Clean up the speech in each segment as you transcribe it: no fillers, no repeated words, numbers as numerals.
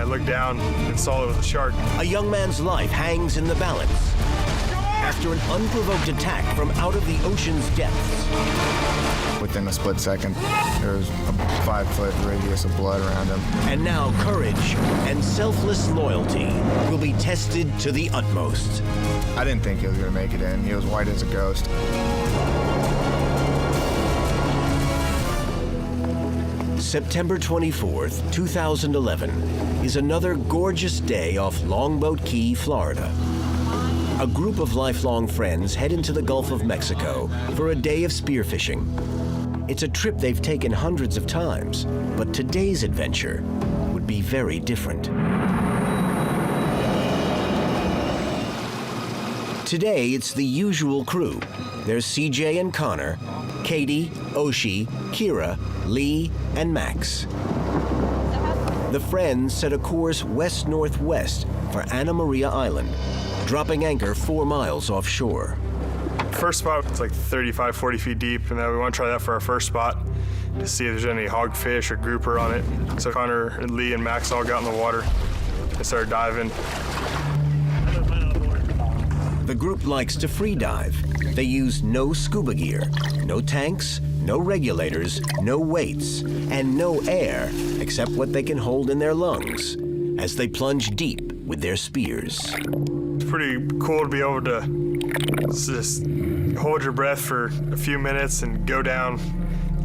looked down and saw it was a shark. A young man's life hangs in the balance after an unprovoked attack from out of the ocean's depths. Within a split second, there was a 5-foot radius of blood around him. And now courage and selfless loyalty will be tested to the utmost. I didn't think he was going to make it in. He was white as a ghost. September 24th, 2011 is another gorgeous day off Longboat Key, Florida. A group of lifelong friends head into the Gulf of Mexico for a day of spearfishing. It's a trip they've taken hundreds of times, but today's adventure would be very different. Today, it's the usual crew. There's CJ and Connor, Katie, Oshi, Kira, Lee, and Max. The friends set a course west-northwest for Anna Maria Island, dropping anchor 4 miles offshore. First spot, it's like 35, 40 feet deep, and then we want to try that for our first spot to see if there's any hogfish or grouper on it. So Connor and Lee and Max all got in the water and started diving. The group likes to free dive. They use no scuba gear, no tanks, no regulators, no weights, and no air except what they can hold in their lungs as they plunge deep with their spears. It's pretty cool to be able to just hold your breath for a few minutes and go down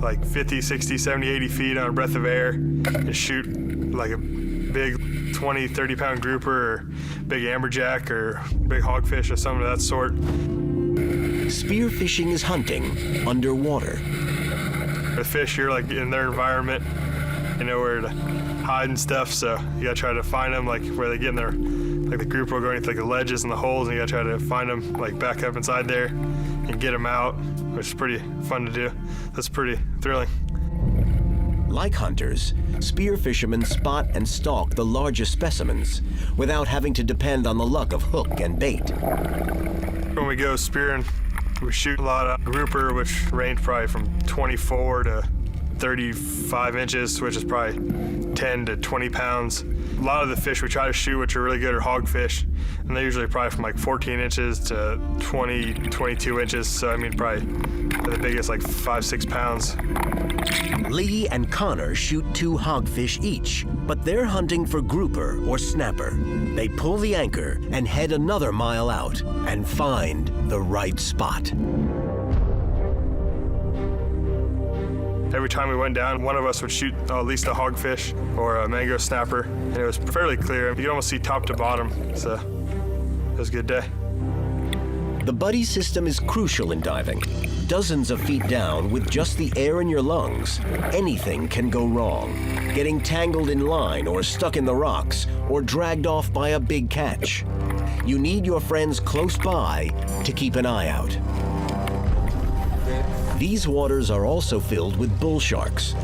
like 50, 60, 70, 80 feet on a breath of air and shoot like a big 20, 30-pound grouper or big amberjack or big hogfish or something of that sort. Spearfishing is hunting underwater. The fish, you're like in their environment, you know where to hide and stuff, so you gotta try to find them like where they get in there. Like the group will go into like the ledges and the holes, and you gotta try to find them like back up inside there and get them out, which is pretty fun to do. That's pretty thrilling. Like hunters, spear fishermen spot and stalk the largest specimens without having to depend on the luck of hook and bait. When we go spearing, we shoot a lot of grouper, which range probably from 24 to 35 inches, which is probably 10 to 20 pounds. A lot of the fish we try to shoot, which are really good, are hogfish, and they're usually probably from like 14 inches to 20, 22 inches. So I mean, probably the biggest like 5-6 pounds. Lee and Connor shoot 2 hogfish each, but they're hunting for grouper or snapper. They pull the anchor and head another mile out and find the right spot. Every time we went down, one of us would shoot at least a hogfish or a mango snapper, and it was fairly clear. You could almost see top to bottom, so it was a good day. The buddy system is crucial in diving. Dozens of feet down, with just the air in your lungs, anything can go wrong. Getting tangled in line or stuck in the rocks or dragged off by a big catch. You need your friends close by to keep an eye out. These waters are also filled with bull sharks.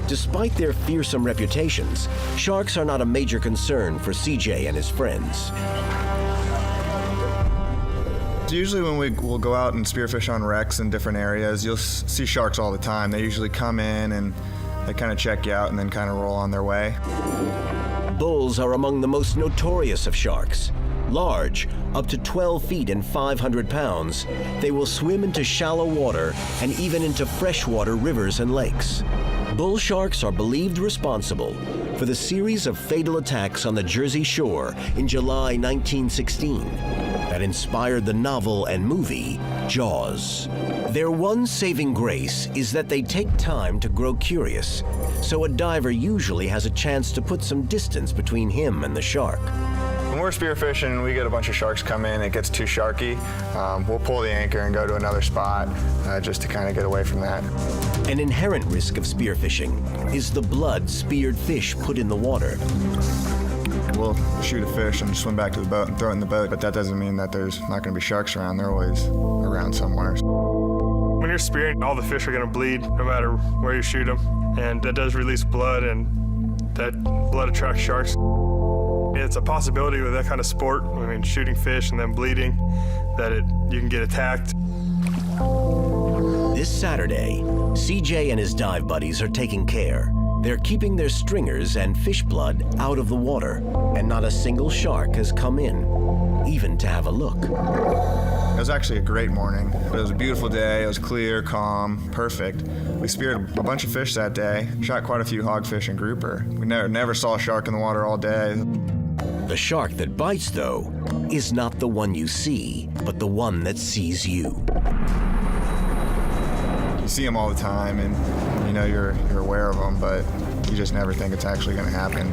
Despite their fearsome reputations, sharks are not a major concern for CJ and his friends. Usually when we'll go out and spearfish on wrecks in different areas, you'll see sharks all the time. They usually come in and they kind of check you out and then kind of roll on their way. Bulls are among the most notorious of sharks. Large, up to 12 feet and 500 pounds, they will swim into shallow water and even into freshwater rivers and lakes. Bull sharks are believed responsible for the series of fatal attacks on the Jersey Shore in July 1916 that inspired the novel and movie Jaws. Their one saving grace is that they take time to grow curious, so a diver usually has a chance to put some distance between him and the shark. When we're spearfishing and we get a bunch of sharks come in, it gets too sharky, we'll pull the anchor and go to another spot just to kind of get away from that. An inherent risk of spearfishing is the blood speared fish put in the water. We'll shoot a fish and swim back to the boat and throw it in the boat, but that doesn't mean that there's not going to be sharks around. They're always around somewhere. When you're spearing, all the fish are going to bleed no matter where you shoot them, and that does release blood, and that blood attracts sharks. It's a possibility with that kind of sport, I mean, shooting fish and then bleeding, that you can get attacked. This Saturday, CJ and his dive buddies are taking care. They're keeping their stringers and fish blood out of the water, and not a single shark has come in, even to have a look. It was actually a great morning. It was a beautiful day. It was clear, calm, perfect. We speared a bunch of fish that day, shot quite a few hogfish and grouper. We never saw a shark in the water all day. The shark that bites, though, is not the one you see, but the one that sees you. You see them all the time, and you know you're aware of them, but you just never think it's actually going to happen.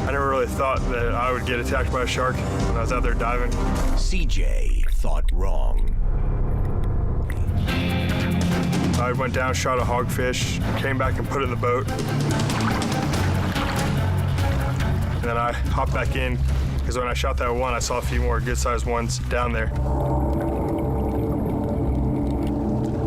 I never really thought that I would get attacked by a shark when I was out there diving. CJ thought wrong. I went down, shot a hogfish, came back and put it in the boat. And then I hopped back in, because when I shot that one, I saw a few more good-sized ones down there.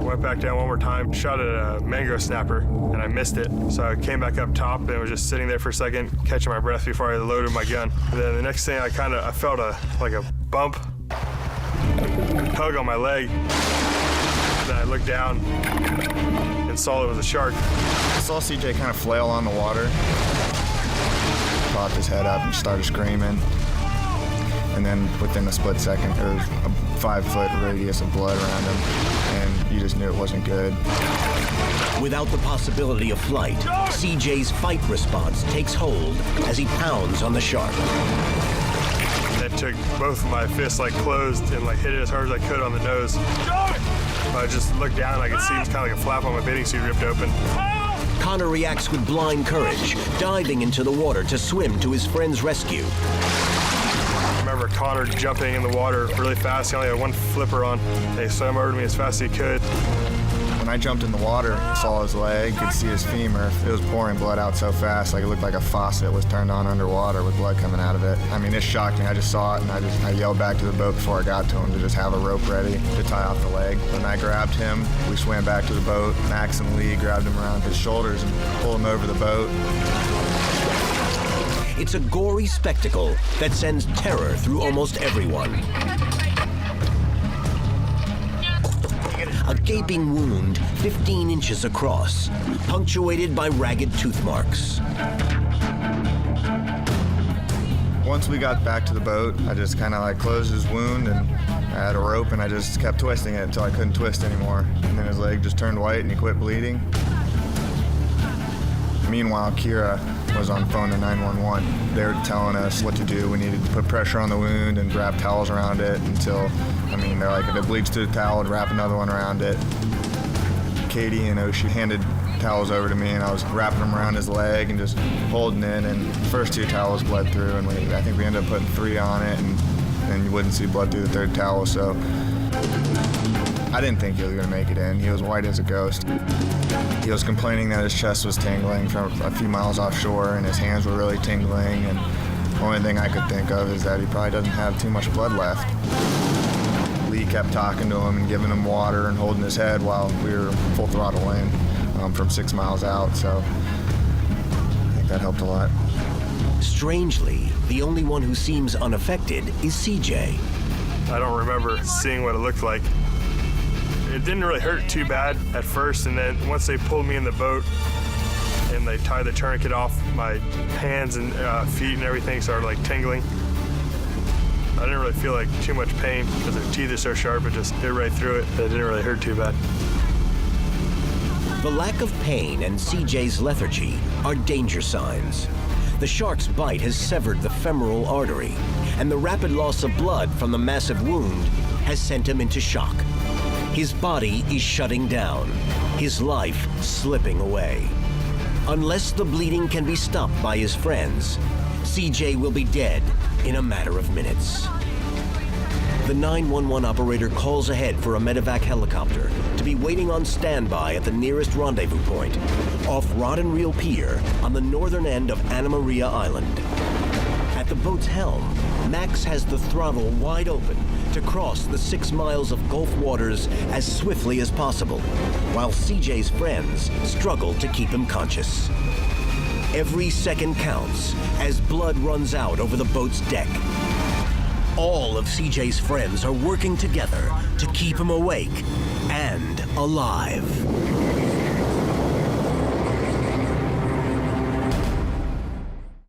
Went back down one more time, shot at a mango snapper, and I missed it. So I came back up top and was just sitting there for a second, catching my breath before I loaded my gun. And then the next thing, I felt like a bump, tug on my leg. Then I looked down and saw it was a shark. I saw CJ kind of flail on the water. Popped his head up and started screaming. And then within a split second, there was a 5-foot radius of blood around him, and you just knew it wasn't good. Without the possibility of flight, CJ's fight response takes hold as he pounds on the shark. That took both of my fists closed and hit it as hard as I could on the nose. I just looked down, I could see it was kind of like a flap on my bathing suit ripped open. Connor reacts with blind courage, diving into the water to swim to his friend's rescue. I remember Connor jumping in the water really fast. He only had one flipper on. He swam over to me as fast as he could. When I jumped in the water, saw his leg, could see his femur. It was pouring blood out so fast, it looked like a faucet was turned on underwater with blood coming out of it. I mean, it shocked me. I just saw it, and I yelled back to the boat before I got to him to just have a rope ready to tie off the leg. When I grabbed him, we swam back to the boat. Max and Lee grabbed him around his shoulders and pulled him over the boat. It's a gory spectacle that sends terror through almost everyone. A gaping wound 15 inches across, punctuated by ragged tooth marks. Once we got back to the boat, I just kind of closed his wound, and I had a rope, and I just kept twisting it until I couldn't twist anymore. And then his leg just turned white and he quit bleeding. Meanwhile, Kira was on phone to 911. They were telling us what to do. We needed to put pressure on the wound and wrap towels around it until, they're like, if it bleeds through the towel, I'd wrap another one around it. Katie and Oshie handed towels over to me, and I was wrapping them around his leg and just holding it, and the first 2 towels bled through, and I think we ended up putting 3 on it, and you wouldn't see blood through the 3rd towel, so I didn't think he was going to make it in. He was white as a ghost. He was complaining that his chest was tingling from a few miles offshore, and his hands were really tingling, and the only thing I could think of is that he probably doesn't have too much blood left. Lee kept talking to him and giving him water and holding his head while we were full throttle in from 6 miles out, so I think that helped a lot. Strangely, the only one who seems unaffected is CJ. I don't remember seeing what it looked like. It didn't really hurt too bad at first, and then once they pulled me in the boat and they tied the tourniquet off, my hands and feet and everything started tingling. I didn't really feel too much pain because their teeth are so sharp, it just hit right through it. It didn't really hurt too bad. The lack of pain and CJ's lethargy are danger signs. The shark's bite has severed the femoral artery, and the rapid loss of blood from the massive wound has sent him into shock. His body is shutting down, his life slipping away. Unless the bleeding can be stopped by his friends, CJ will be dead in a matter of minutes. The 911 operator calls ahead for a medevac helicopter to be waiting on standby at the nearest rendezvous point, off Rod and Reel Pier on the northern end of Anna Maria Island. At the boat's helm, Max has the throttle wide open to cross the 6 miles of Gulf waters as swiftly as possible, while CJ's friends struggle to keep him conscious. Every second counts as blood runs out over the boat's deck. All of CJ's friends are working together to keep him awake and alive.